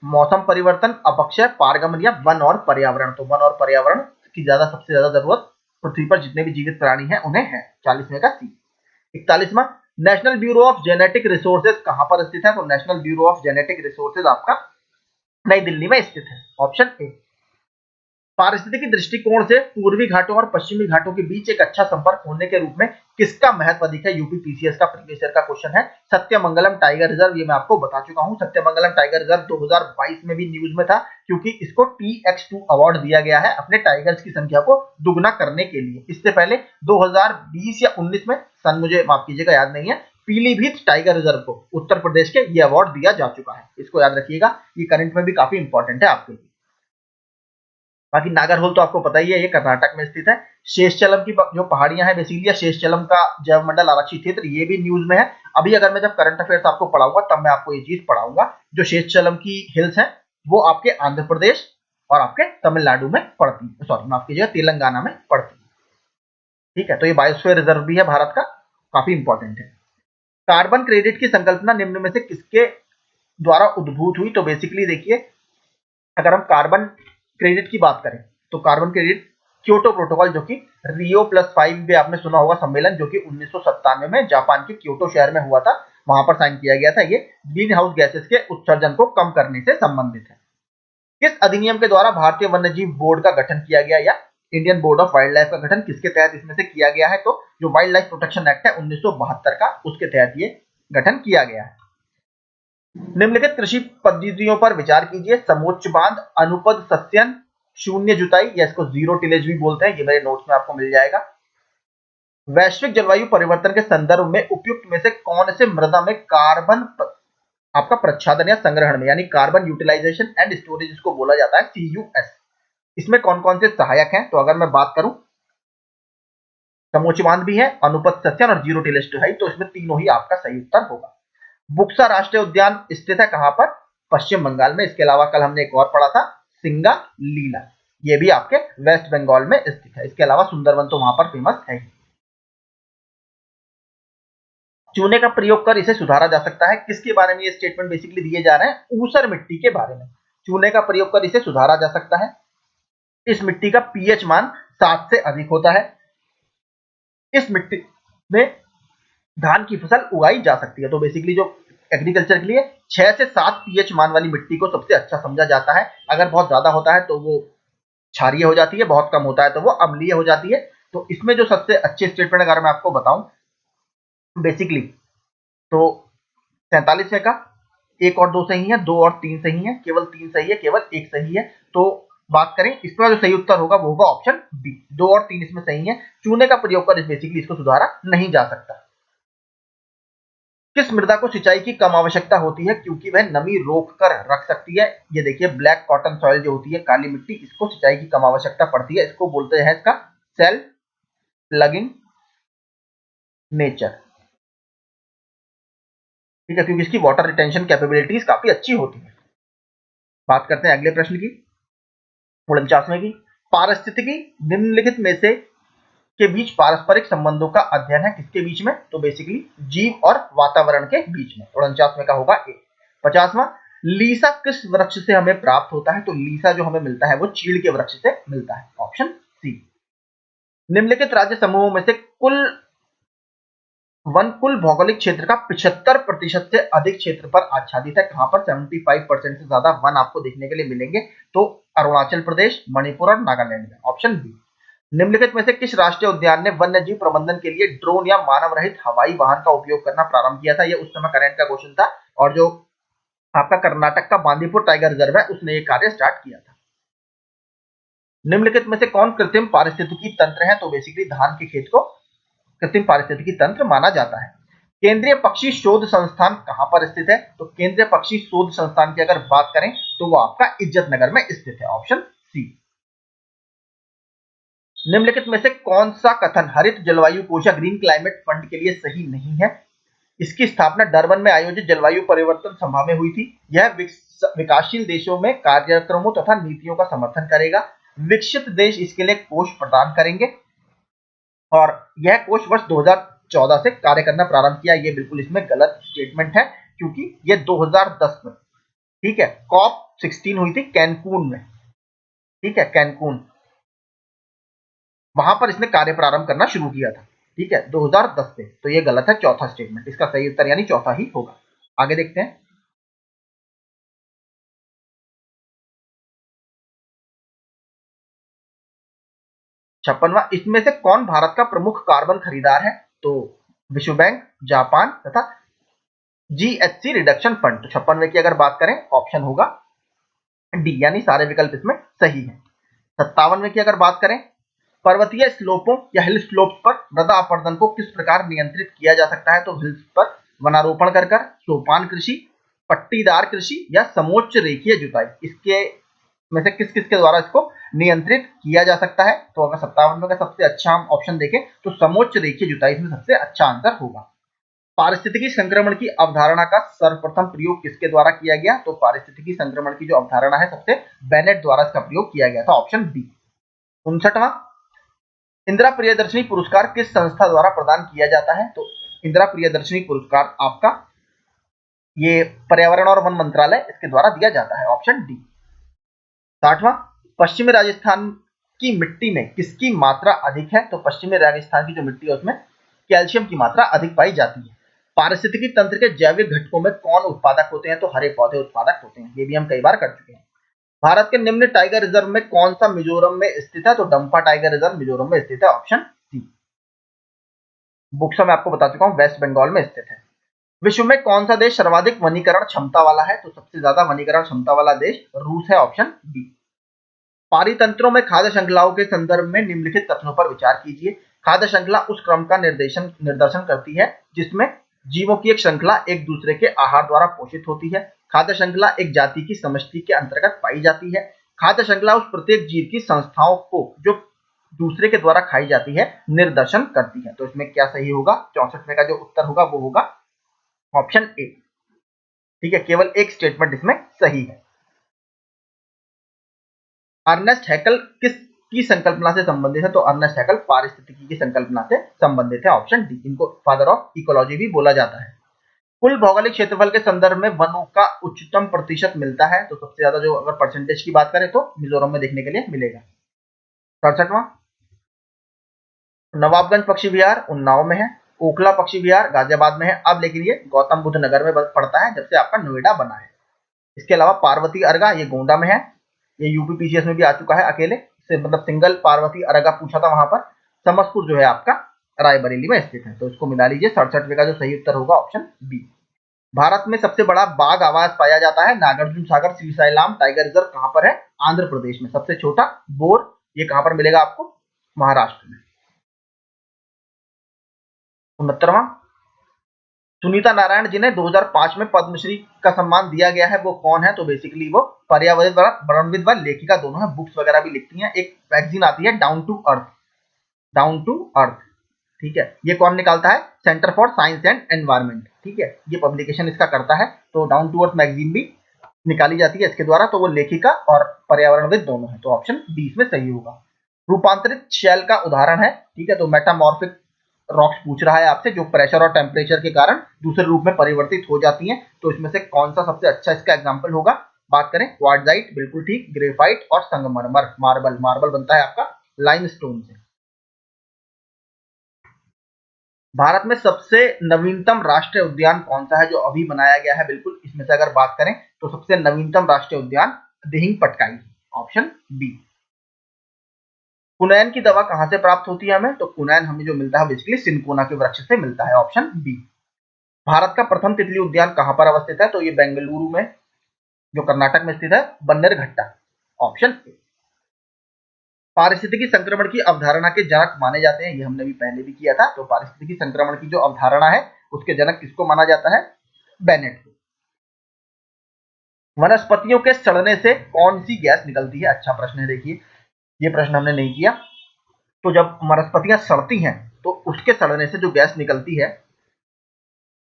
मौसम परिवर्तन, अपक्षय, पारगमन या वन और पर्यावरण। तो वन और पर्यावरण की सबसे ज्यादा जरूरत पृथ्वी पर जितने भी जीवित प्राणी हैं उन्हें है। 40वें का सी। 41वां, national bureau of genetic resources कहां पर स्थित है? तो national bureau of genetic resources आपका नई दिल्ली में स्थित है। Option A. पारिस्थितिकी दृष्टिकोण से पूर्वी घाटों और पश्चिमी घाटों के बीच एक अच्छा संपर्क होने के रूप में किसका महत्व अधिक है? यूपी पीसीएस का प्रीवियस ईयर का क्वेश्चन है। सत्यमंगलम टाइगर रिजर्व, ये मैं आपको बता चुका हूं। सत्यमंगलम टाइगर रिजर्व 2022 में भी न्यूज में था, क्योंकि इसको TX2 अवार्ड दिया गया है अपने टाइगर्स की संख्या को दुगना करने के लिए। इससे पहले 2020 या 19 में, सन मुझे माफ कीजिएगा याद नहीं है, पीलीभीत टाइगर रिजर्व को उत्तर प्रदेश के ये अवार्ड दिया जा चुका है। इसको याद रखिएगा, ये करंट में भी काफी इंपॉर्टेंट है आपके लिए। बाकी नागरहोल तो आपको पता ही है, ये कर्नाटक में स्थित है। शेषचलम की जो पहाड़ियां हैं बेसिकली, शेषचलम का जैव मंडल आरक्षित क्षेत्र, ये भी न्यूज में है। अभी अगर मैं जब करंट अफेयर्स आपको पढ़ाऊंगा तब मैं आपको ये चीज पढ़ाऊंगा। जो शेषचलम की हिल्स हैं वो आपके आंध्र प्रदेश और आपके तमिलनाडु में पड़ती है, सॉरी माफ कीजिएगा तेलंगाना में पड़ती है। ठीक है, तो ये बायोस्फीयर रिजर्व भी है भारत का, काफी इंपॉर्टेंट है। कार्बन क्रेडिट की संकल्पना निम्न में से किसके द्वारा उद्भूत हुई? तो बेसिकली देखिए, अगर हम कार्बन क्रेडिट की बात करें तो कार्बन क्रेडिट क्योटो प्रोटोकॉल, जो कि Rio+5 भी आपने सुना होगा सम्मेलन, जो कि 1997 में जापान के क्योटो शहर में हुआ था, वहां पर साइन किया गया था। ये ग्रीन हाउस गैसेस के उत्सर्जन को कम करने से संबंधित है। किस अधिनियम के द्वारा भारतीय वन्यजीव बोर्ड का गठन किया गया, या Indian board of wild life का गठन किसके तहत इसमें से किया गया है? तो जो वाइल्ड लाइफ प्रोटेक्शन एक्ट है 1972 का, उसके तहत ये गठन किया गया है। निम्नलिखित कृषि पद्धतियों पर विचार कीजिए। समोच्च बांध, अनुपद सस्यन, शून्य जुताई, या इसको जीरो टिलेज भी बोलते हैं, ये मेरे नोट्स में आपको मिल जाएगा। वैश्विक जलवायु परिवर्तन के संदर्भ में उपयुक्त में से कौन से मृदा में कार्बन आपका प्रच्छादन या संग्रहण में, यानी कार्बन यूटिलाइजेशन एंड स्टोरेज इसको बोला जाता है, CUS, इसमें कौन कौन से सहायक हैं? तो अगर मैं बात करूं, समोच्च बांध भी है, अनुपद सस्यन और जीरो टिलेज है, तो इसमें तीनों ही आपका सही उत्तर होगा। बुक्सा राष्ट्रीय उद्यान स्थित है कहां पर? पश्चिम बंगाल में। इसके अलावा कल हमने एक और पढ़ा था, सिंगा लीला, ये भी आपके वेस्ट बंगाल में स्थित है। इसके अलावा सुंदरवन तो वहां पर फेमस है। चूने का प्रयोग कर इसे सुधारा जा सकता है, किसके बारे में ये स्टेटमेंट बेसिकली दिए जा रहे हैं? ऊसर मिट्टी के बारे में। चूने का प्रयोग कर इसे सुधारा जा सकता है। इस मिट्टी का पीएच मान 7 से अधिक होता है। इस मिट्टी में धान की फसल उगाई जा सकती है। तो बेसिकली जो एग्रीकल्चर के लिए 6 से 7 पीएच मान वाली मिट्टी को सबसे अच्छा समझा जाता है। अगर बहुत ज्यादा होता है तो वो क्षारीय हो जाती है, बहुत कम होता है तो वो अम्लीय हो जाती है। तो इसमें जो सबसे अच्छे स्टेटमेंट अगर मैं आपको बताऊं बेसिकली, तो 47वें का 1 और 2 सही है, 2 और 3 सही है, केवल 3 सही है, केवल 1 सही है। तो बात करें, इसका जो सही उत्तर होगा वो होगा ऑप्शन बी, 2 और 3 इसमें सही है। चूने का प्रयोग कर बेसिकली इसको सुधारा नहीं जा सकता। किस मृदा को सिंचाई की कम आवश्यकता होती है क्योंकि वह नमी रोक कर रख सकती है? ये देखिए, ब्लैक कॉटन सॉइल जो होती है, काली मिट्टी, इसको सिंचाई की कम आवश्यकता पड़ती है। इसको बोलते हैं इसका सेल्फ प्लगिंग नेचर, ठीक है, क्योंकि इसकी वाटर रिटेंशन कैपेबिलिटीज काफी अच्छी होती है। बात करते हैं अगले प्रश्न की, 49वें की। पारिस्थितिकी निम्नलिखित में से के बीच पारस्परिक संबंधों का अध्ययन है, किसके बीच में? तो बेसिकली जीव और वातावरण के बीच में। 49वें का होगा ए। 50वां, लीसा किस वृक्ष से हमें प्राप्त होता है? तो लीसा जो हमें मिलता है वो चीड़ के वृक्ष से मिलता है, ऑप्शन सी। निम्नलिखित राज्य समूहों में से कुल भौगोलिक क्षेत्र का 75% से अधिक क्षेत्र पर आच्छादित है, कहां पर? 75% से ज्यादा वन आपको देखने के लिए मिलेंगे, तो अरुणाचल प्रदेश, मणिपुर और नागालैंड में, ऑप्शन बी। निम्नलिखित में से किस राष्ट्रीय उद्यान ने वन्यजीव प्रबंधन के लिए ड्रोन या मानव रहित हवाई वाहन का उपयोग करना प्रारंभ किया था? ये उस समय करंट का क्वेश्चन था, और जो आपका कर्नाटक का बांदीपुर टाइगर रिजर्व है उसने ये कार्य स्टार्ट किया था। निम्नलिखित में से कौन कृत्रिम पारिस्थितिकी तंत्र है? तो बेसिकली धान के खेत को कृत्रिम पारिस्थितिकी तंत्र माना जाता है। केंद्रीय पक्षी शोध संस्थान कहां पर स्थित है? तो केंद्रीय पक्षी शोध संस्थान की अगर बात करें तो वो आपका इज्जत नगर में स्थित है, ऑप्शन सी। निम्नलिखित में से कौन सा कथन हरित जलवायु कोष या ग्रीन क्लाइमेट फंड के लिए सही नहीं है? इसकी स्थापना डरबन में आयोजित जलवायु परिवर्तन सभा में हुई थी। यह विकासशील देशों में कार्यक्रमों तथा नीतियों का समर्थन करेगा। विकसित देश इसके लिए कोष प्रदान करेंगे, और यह कोष वर्ष 2014 से कार्य करना प्रारंभ किया। ये बिल्कुल इसमें गलत स्टेटमेंट है, क्योंकि ये 2010 में, ठीक है, कॉप 16 हुई थी कैनकून में, ठीक है, कैनकून, वहां पर इसने कार्य प्रारंभ करना शुरू किया था, ठीक है, 2010 से। तो ये गलत है, चौथा स्टेटमेंट, इसका सही उत्तर यानी चौथा ही होगा। आगे देखते हैं, छप्पनवा, इसमें से कौन भारत का प्रमुख कार्बन खरीदार है? तो विश्व बैंक, जापान तथा GHC रिडक्शन फंड। तो 56वें की अगर बात करें, ऑप्शन होगा डी, यानी सारे विकल्प इसमें सही है। 57वें की अगर बात करें, पर्वतीय स्लोपों या हिल स्लोप्स पर मृदा अपरदन को किस प्रकार नियंत्रित किया जा सकता है? तो हिल्स पर वनारोपण कर, सोपान कृषि, पट्टीदार कृषि या समोच्च रेखीय जुताई, इसके में से किस किस के द्वारा इसको नियंत्रित किया जा सकता है? तो अगर 57वें का सबसे अच्छा हम ऑप्शन देखें तो समोच्च रेखीय जुताई इसमें सबसे अच्छा आंसर होगा। पारिस्थितिकी संक्रमण की अवधारणा का सर्वप्रथम प्रयोग किसके द्वारा किया गया? तो पारिस्थितिकी संक्रमण की जो अवधारणा है सबसे बेनेट द्वारा इसका प्रयोग किया गया था, ऑप्शन बी। 59वां, इंदिरा प्रियदर्शनी पुरस्कार किस संस्था द्वारा प्रदान किया जाता है? तो इंदिरा प्रियदर्शनी पुरस्कार आपका ये पर्यावरण और वन मंत्रालय इसके द्वारा दिया जाता है, ऑप्शन डी। 60वां, पश्चिमी राजस्थान की मिट्टी में किसकी मात्रा अधिक है? तो पश्चिमी राजस्थान की जो मिट्टी है उसमें कैल्शियम की मात्रा अधिक पाई जाती है। पारिस्थितिकी तंत्र के जैविक घटकों में कौन उत्पादक होते हैं? तो हरे पौधे उत्पादक होते हैं। ये भी हम कई बार कर चुके हैं। भारत के निम्न टाइगर रिजर्व में कौन सा मिजोरम में स्थित है? तो डंफा टाइगर रिजर्व मिजोरम में स्थित है, ऑप्शन सी। बुक्स में आपको बता चुका हूं, वेस्ट बंगाल में स्थित है। विश्व में कौन सा देश सर्वाधिक वनीकरण क्षमता वाला है? तो सबसे ज्यादा वनीकरण क्षमता वाला देश रूस है, ऑप्शन बी। पारितंत्रों में खाद्य श्रृंखलाओं के संदर्भ में निम्नलिखित कथनों पर विचार कीजिए। खाद्य श्रृंखला उस क्रम का निर्देशन करती है जिसमें जीवों की एक श्रृंखला एक दूसरे के आहार द्वारा पोषित होती है। खाद्य श्रृंखला एक जाति की समष्टि के अंतर्गत पाई जाती है। खाद्य श्रृंखला उस प्रत्येक जीव की संस्थाओं को जो दूसरे के द्वारा खाई जाती है निर्देशन करती है। तो इसमें क्या सही होगा? 64वें का जो उत्तर होगा वो होगा ऑप्शन ए। ठीक है, केवल एक स्टेटमेंट इसमें सही है। अर्नेस्ट हैकल किस की संकल्पना से संबंधित है? तो अर्नेस्ट हैकल पारिस्थितिकी की संकल्पना से संबंधित है, ऑप्शन डी। इनको फादर ऑफ इकोलॉजी भी बोला जाता है। कुल भौगोलिक क्षेत्रफल के संदर्भ में वनों का उच्चतम प्रतिशत मिलता है? तो सबसे ज्यादा जो अगर परसेंटेज की बात करें तो मिजोरम में देखने के लिए मिलेगा। 67वां, नवाबगंज पक्षी विहार उन्नाव में है, ओखला पक्षी विहार गाजियाबाद में है। अब लेकिन ये गौतम बुद्ध नगर में पड़ता है जब से आपका नोएडा बना है। इसके अलावा पार्वती अर्गा ये गोंडा में है, ये यूपी पीसीएस में भी आ चुका है अकेले से, मतलब सिंगल पार्वती अर्गा पूछा था वहां पर। समसपुर जो है आपका रायबरेली में स्थित है, तो इसको मिला लीजिए। 67वें का जो सही उत्तर होगा ऑप्शन बी। भारत में सबसे बड़ा बाघ आवास पाया जाता है नागार्जुन सागर श्रीशैलम टाइगर रिजर्व कहां पर है? आंध्र प्रदेश में। सबसे छोटा बोर ये कहां पर मिलेगा आपको? महाराष्ट्र में। 69वां, सुनीता नारायण जिन्हें 2005 में पद्मश्री का सम्मान दिया गया है वो कौन है? तो बेसिकली वो पर्यावरणविद व लेखिका दोनों है, बुक्स वगैरह भी लिखती हैं। एक मैगजीन आती है down to earth, down to earth, ठीक है। ये कौन निकालता है? Centre for Science and Environment, ठीक है, ये पब्लिकेशन इसका करता है। तो डाउन टू अर्थ मैगजीन भी निकाली जाती है इसके द्वारा। तो वो लेखिका और पर्यावरणविद दोनों है, तो ऑप्शन डी इसमें सही होगा। रूपांतरित शैल का उदाहरण है, ठीक है, तो मेटामॉर्फिक रॉक्स पूछ रहा है आपसे जो प्रेशर और टेम्परेचर के कारण दूसरे रूप में परिवर्तित हो जाती हैं। तो इसमें से कौन सा सबसे अच्छा इसका एग्जांपल होगा? बात करें क्वार्टजाइट, बिल्कुल ठीक, ग्रेफाइट और संगमरमर, मार्बल। मार्बल बनता है आपका लाइमस्टोन से। भारत में सबसे नवीनतम राष्ट्रीय उद्यान कौन सा है जो अभी बनाया गया है? बिल्कुल, इसमें से अगर बात करें तो सबसे नवीनतम राष्ट्रीय उद्यान दिहिंग पटकाई, ऑप्शन बी। कुनैन की दवा कहां से प्राप्त होती है हमें? तो कुनैन हमें जो मिलता है बेसिकली सिनकोना के वृक्ष से मिलता है, ऑप्शन बी। भारत का प्रथम तितली उद्यान कहां पर अवस्थित है? तो ये बेंगलुरु में जो कर्नाटक में स्थित है, बन्नेरघट्टा, ऑप्शन ए। पारिस्थितिकी संक्रमण की अवधारणा के जनक माने जाते हैं, ये हमने भी पहले भी किया था। तो पारिस्थितिकी संक्रमण की जो अवधारणा है उसके जनक किसको माना जाता है? बेनेट को। वनस्पतियों के सड़ने से कौन सी गैस निकलती है? अच्छा प्रश्न है, देखिए ये प्रश्न हमने नहीं किया। तो जब वनस्पतियां सड़ती हैं तो उसके सड़ने से जो गैस निकलती है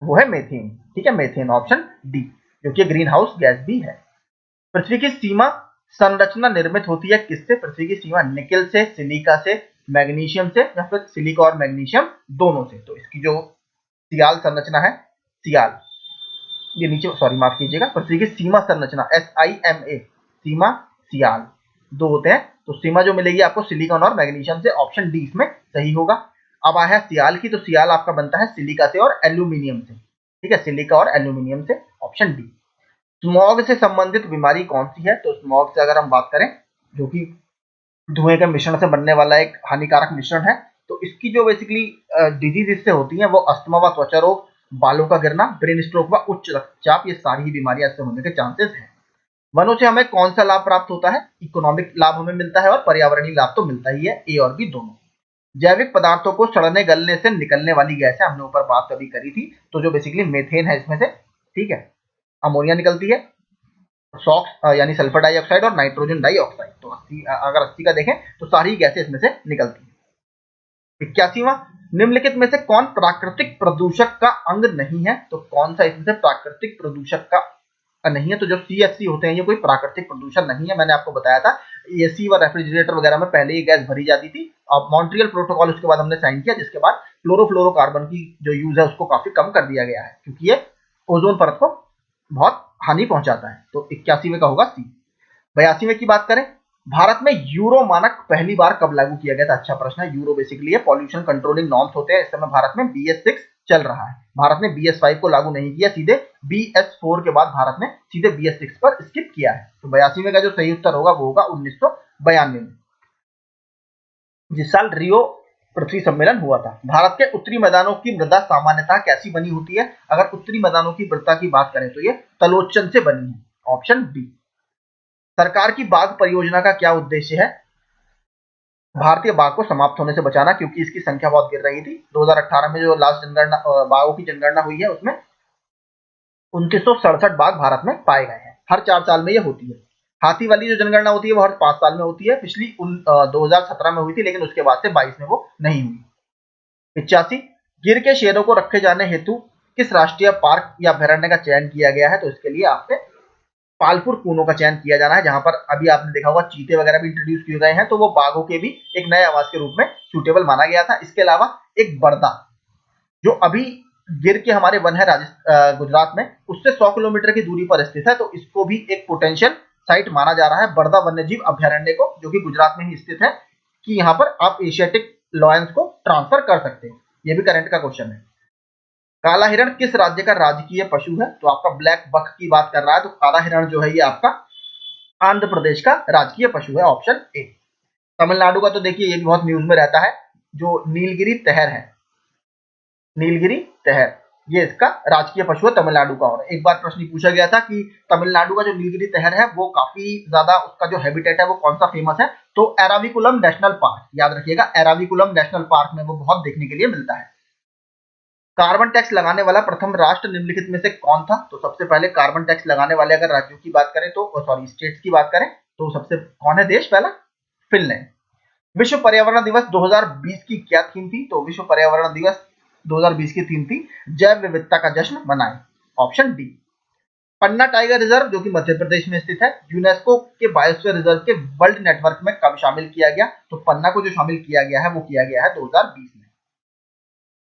वो है मेथेन, ठीक है, मेथेन, ऑप्शन डी, जो कि ग्रीन हाउस गैस भी है। पृथ्वी की सीमा संरचना निर्मित होती है किससे? पृथ्वी की सीमा निकेल से, सिलिका से, मैग्नीशियम से, या फिर सिलिका और मैग्नीशियम दोनों से। तो इसकी जो सियाल संरचना है, सियाल, ये नीचे, सॉरी माफ कीजिएगा, पृथ्वी की सीमा संरचना SIMA, सीमा सियाल दो होते हैं। तो सीमा जो मिलेगी आपको सिलिकॉन और मैग्नीशियम से, ऑप्शन डी इसमें सही होगा। अब आया है सियाल की, तो सियाल आपका बनता है सिलिका से और एल्यूमिनियम से, ठीक है, सिलिका और एल्यूमिनियम से, ऑप्शन डी। स्मॉग से संबंधित बीमारी कौन सी है? तो स्मॉग से अगर हम बात करें, जो कि धुएं के मिश्रण से बनने वाला एक हानिकारक मिश्रण है, तो इसकी जो बेसिकली डिजीज इससे होती है वो अस्थमा व त्वचा रोग, बालों का गिरना, ब्रेन स्ट्रोक व उच्च रक्तचाप, ये सारी ही बीमारियां इससे होने के चांसेस हैं। वनों से हमें कौन सा लाभ प्राप्त होता है? इकोनॉमिक लाभ हमें मिलता है और पर्यावरणीय लाभ तो मिलता ही है, ए और बी दोनों। जैविक पदार्थों को सड़ने गलने से निकलने वाली गैस है, हमने ऊपर बात कभी करी थी, तो जो बेसिकली मेथेन है इसमें से, ठीक है, अमोनिया निकलती है, सॉक्स यानी सल्फर डाइऑक्साइड और नाइट्रोजन डाइऑक्साइड। तो 80, अगर 80 का देखें तो सारी गैसें इसमें से निकलती है। 81वां, निम्नलिखित में से कौन प्राकृतिक प्रदूषक का अंग नहीं है? तो कौन सा इसमें से प्राकृतिक प्रदूषक का नहीं है? तो जो CFC होते हैं ये कोई प्राकृतिक प्रदूषण नहीं है। मैंने आपको बताया था AC व रेफ्रिजरेटर वगैरह में पहले ये गैस भरी जाती थी। अब मॉन्ट्रियल प्रोटोकॉल उसके बाद हमने साइन किया, जिसके बाद क्लोरोफ्लोरोकार्बन की जो यूज है उसको काफी कम कर दिया गया है, क्योंकि ये ओजोन परत को बहुत हानि पहुंचाता है। तो 81वें का होगा सी। 82वें की बात करें, भारत में यूरो मानक पहली बार कब लागू किया गया था? अच्छा प्रश्न है। Euro basically pollution controlling norms होते हैं, इस समय भारत में BS6 चल रहा है। भारत ने BS5 को लागू नहीं किया, सीधे BS4 के बाद भारत ने सीधे BS6 पर स्किप किया है। तो 82 में का जो सही उत्तर होगा वो होगा 1992 में, जिस साल रियो पृथ्वी सम्मेलन हुआ था। भारत के उत्तरी मैदानों की मृदा सामान्यतः कैसी बनी होती है? अगर उत्तरी मैदानों की मृदा की बात करें तो ये तलोचन से बनी है, ऑप्शन बी। सरकार की बाघ परियोजना का क्या उद्देश्य है? भारतीय बाघ को समाप्त होने से बचाना, क्योंकि इसकी संख्या बहुत गिर रही थी। 2018 में जो लास्ट जनगणना बाघों की जनगणना हुई है उसमें 2967 बाघ भारत में पाए गए हैं। हर 4 साल में ये होती है। हाथी वाली जो जनगणना होती है वो हर 5 साल में होती है। पिछली 2017 में हुई थी, लेकिन उसके बाद से 22 में वो नहीं हुई। 85 गिर के शेरों को रखे जाने हेतु किस राष्ट्रीय पार्क या अभयारण्य का चयन किया गया है? तो इसके लिए आपसे पालपुर कूनो का चयन किया जाना है, जहां पर अभी आपने देखा होगा चीते वगैरह भी इंट्रोड्यूस किए गए हैं, तो वो बाघों के भी एक नए आवास के रूप में सूटेबल माना गया था। इसके अलावा एक बरदा जो अभी गिर के हमारे वन है गुजरात में, उससे 100 किलोमीटर की दूरी पर स्थित है, तो इसको भी एक पोटेंशियल साइट माना जा रहा है बरदा वन्यजीव अभयारण्य को, जो कि गुजरात में ही स्थित है, कि यहाँ पर आप एशियाटिक लॉयंस को ट्रांसफर कर सकते हैं। ये भी करंट का क्वेश्चन है। काला हिरण किस राज्य का राजकीय पशु है? तो आपका ब्लैक बक की बात कर रहा है, तो काला हिरण जो है ये आपका आंध्र प्रदेश का राजकीय पशु है, ऑप्शन ए। तमिलनाडु का तो देखिए ये भी बहुत न्यूज में रहता है, जो नीलगिरी तहर है, नीलगिरी तहर ये इसका राजकीय पशु है तमिलनाडु का। और एक बार प्रश्न पूछा गया था कि तमिलनाडु का जो नीलगिरी तहर है वो काफी ज्यादा उसका जो हैबिटेट है वो कौन सा फेमस है? तो एराविकुलम नेशनल पार्क, याद रखिएगा एराविकुलम नेशनल पार्क में वो बहुत देखने के लिए मिलता है। कार्बन टैक्स लगाने वाला प्रथम राष्ट्र निम्नलिखित में से कौन था? तो सबसे पहले कार्बन टैक्स लगाने वाले अगर राज्यों की बात करें तो सॉरी स्टेट्स की बात करें तो सबसे कौन है देश? पहला फिनलैंड। विश्व पर्यावरण दिवस 2020 की क्या थीम थी? तो विश्व पर्यावरण दिवस 2020 की थीम थी जैव विविधता का जश्न मनाएं, ऑप्शन डी। पन्ना टाइगर रिजर्व जो कि मध्य प्रदेश में स्थित है, यूनेस्को के बायोस्फीयर रिजर्व के वर्ल्ड नेटवर्क में कब शामिल किया गया? तो पन्ना को जो शामिल किया गया है वो किया गया है 2020 में।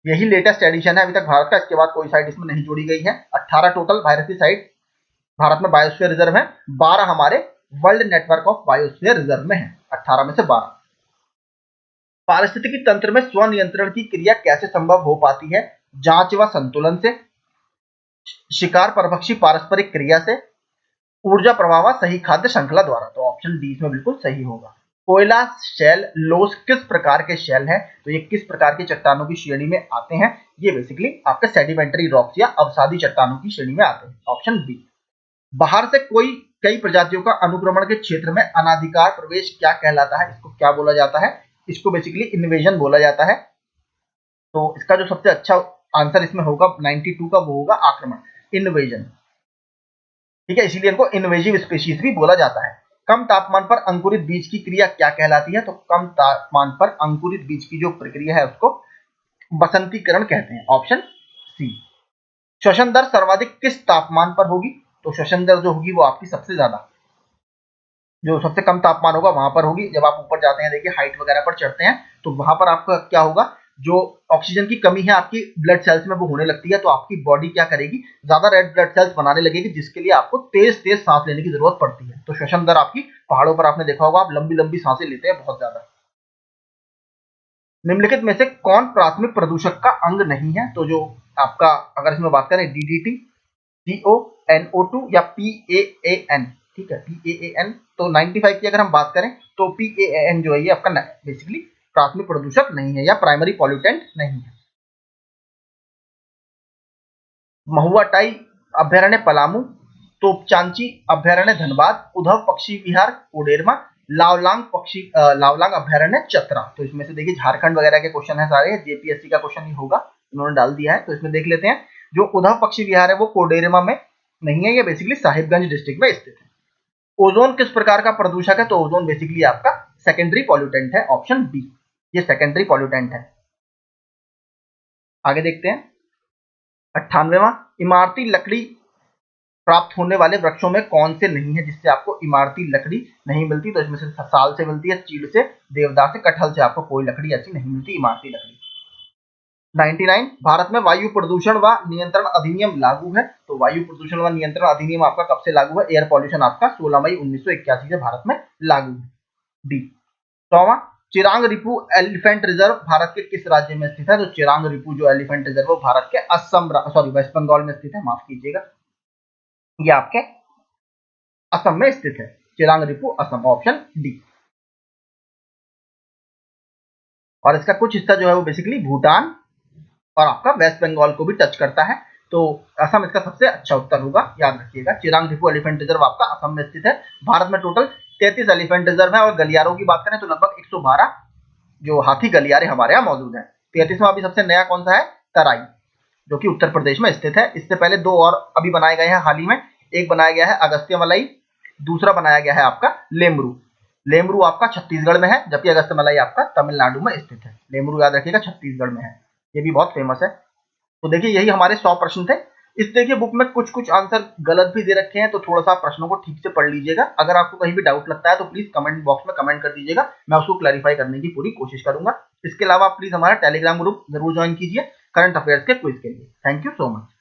यही लेटेस्ट एडिशन है अभी तक भारत का, इसके बाद कोई साइट इसमें नहीं जोड़ी गई है। 18 टोटल भारतीय साइट भारत में बायोस्फीयर रिजर्व है, 12 हमारे world network of biosphere reserve में है, 18 में से 12। पारिस्थितिकी तंत्र में स्वनियंत्रण की क्रिया कैसे संभव हो पाती है? जांच व संतुलन से, शिकार परभक्षी पारस्परिक क्रिया से, ऊर्जा प्रवाह व सही खाद्य श्रृंखला द्वारा। तो ऑप्शन डी इसमें बिल्कुल सही होगा। कोयला शेल लोस किस प्रकार के शेल है? तो ये किस प्रकार की चट्टानों की श्रेणी में आते हैं? ये बेसिकली आपके सेडिमेंटरी रॉक्स या अवसादी चट्टानों की श्रेणी में आते हैं, ऑप्शन बी। बाहर से कई प्रजातियों का अनुक्रमण के क्षेत्र में अनाधिकार प्रवेश क्या कहलाता है? इसको क्या बोला जाता है? इसको बेसिकली इन्वेजन बोला जाता है। तो इसका जो सबसे अच्छा आंसर इसमें होगा 92 का, वो होगा आक्रमण, इन्वेजन। ठीक है, इसीलिए इनको इन्वेजिव स्पीशीज भी बोला जाता है। कम तापमान पर अंकुरित बीज की क्रिया क्या कहलाती है? तो कम तापमान पर अंकुरित बीज की जो प्रक्रिया है उसको बसंतीकरण कहते हैं, ऑप्शन सी। श्वसन दर सर्वाधिक किस तापमान पर होगी? तो श्वसन दर जो होगी वो आपकी सबसे ज्यादा जो सबसे कम तापमान होगा वहां पर होगी। जब आप ऊपर जाते हैं, देखिए हाइट वगैरह पर चढ़ते हैं, तो वहां पर आपका क्या होगा, जो ऑक्सीजन की कमी है आपकी ब्लड सेल्स में वो होने लगती है, तो आपकी बॉडी क्या करेगी, ज्यादा रेड ब्लड सेल्स बनाने लगेगी, जिसके लिए आपको तेज तेज सांस लेने की जरूरत पड़ती है। तो श्वसन दर आपकी पहाड़ों पर आपने देखा होगा, आप लंबी लंबी सांसें लेते हैं बहुत ज्यादा। निम्नलिखित में से कौन प्राथमिक प्रदूषक का अंग नहीं है? तो जो आपका अगर इसमें बात करें DDT, CO, NO2 या PAAN, ठीक है PAAN, तो 95 की अगर हम बात करें तो PAAN जो है ये आपका बेसिकली प्राथमिक प्रदूषक नहीं है या प्राइमरी पॉल्यूटेंट नहीं है। महुआटाई अभयारण्य पलामू, तोपचांची अभयारण्य धनबाद, उद्धव पक्षी विहार कोडेरमा, लावलांग अभयारण्य चतरा। तो इसमें से देखिए झारखंड वगैरह के क्वेश्चन है सारे, JPSC का क्वेश्चन ही होगा, इन्होंने डाल दिया है। तो इसमें देख लेते हैं, जो उद्धव पक्षी विहार है वो कोडेरमा में नहीं है, ये बेसिकली साहिबगंज डिस्ट्रिक्ट में स्थित है। ओजोन किस प्रकार का प्रदूषक है? तो ओजोन बेसिकली आपका सेकेंडरी पॉल्यूटेंट है, ऑप्शन बी, ये सेकेंडरी पॉल्यूटेंट है। आगे देखते हैं 98वां, इमारती लकड़ी प्राप्त होने वाले वृक्षों में कौन से नहीं है जिससे आपको इमारती लकड़ी नहीं मिलती? तो इसमें से साल से मिलती है, चीड़ से, देवदार से, कटहल से आपको कोई लकड़ी ऐसी नहीं मिलती इमारती लकड़ी। 99, भारत में वायु प्रदूषण व नियंत्रण अधिनियम लागू है। तो वायु प्रदूषण व नियंत्रण अधिनियम आपका कब से लागू है? एयर पॉल्यूशन आपका 16 मई 1981 से भारत में लागू है, डी। 100वां, चिरांग रिपू एलिफेंट रिजर्व भारत के किस राज्य में स्थित है? तो चिरांग रिपू जो एलिफेंट रिजर्व वो भारत के वेस्ट बंगाल में स्थित है, माफ कीजिएगा, ये आपके असम में स्थित है। Chirang Ripu Assam, option D. और इसका कुछ हिस्सा जो है वो बेसिकली भूटान और आपका वेस्ट बंगाल को भी टच करता है, तो असम इसका सबसे अच्छा उत्तर होगा, याद रखिएगा। चिरांग रिपू एलिफेंट रिजर्व आपका असम में स्थित है। भारत में टोटल 33 एलिफेंट रिजर्व है और गलियारों की बात करें तो लगभग 112 जो हाथी गलियारे हमारे यहाँ मौजूद है। 33वां अभी सबसे नया कौन सा है? तराई, जो कि उत्तर प्रदेश में स्थित है। इससे पहले 2 और अभी बनाए गए हैं हाल ही में। एक बनाया गया है अगस्त्यमलई, दूसरा बनाया गया है आपका लेमरू। लेमरू आपका छत्तीसगढ़ में है, जबकि अगस्त्यमलई आपका तमिलनाडु में स्थित है। लेमरू याद रखिएगा छत्तीसगढ़ में है, ये भी बहुत फेमस है। तो देखिए यही हमारे 100 प्रश्न थे। इस देखिए बुक में कुछ कुछ आंसर गलत भी दे रखे हैं, तो थोड़ा सा प्रश्नों को ठीक से पढ़ लीजिएगा। अगर आपको कहीं भी डाउट लगता है तो प्लीज कमेंट बॉक्स में कमेंट कर दीजिएगा, मैं उसको क्लैरिफाई करने की पूरी कोशिश करूंगा। इसके अलावा प्लीज हमारा टेलीग्राम ग्रुप जरूर ज्वाइन कीजिए करंट अफेयर्स के क्विज के लिए। Thank you so much.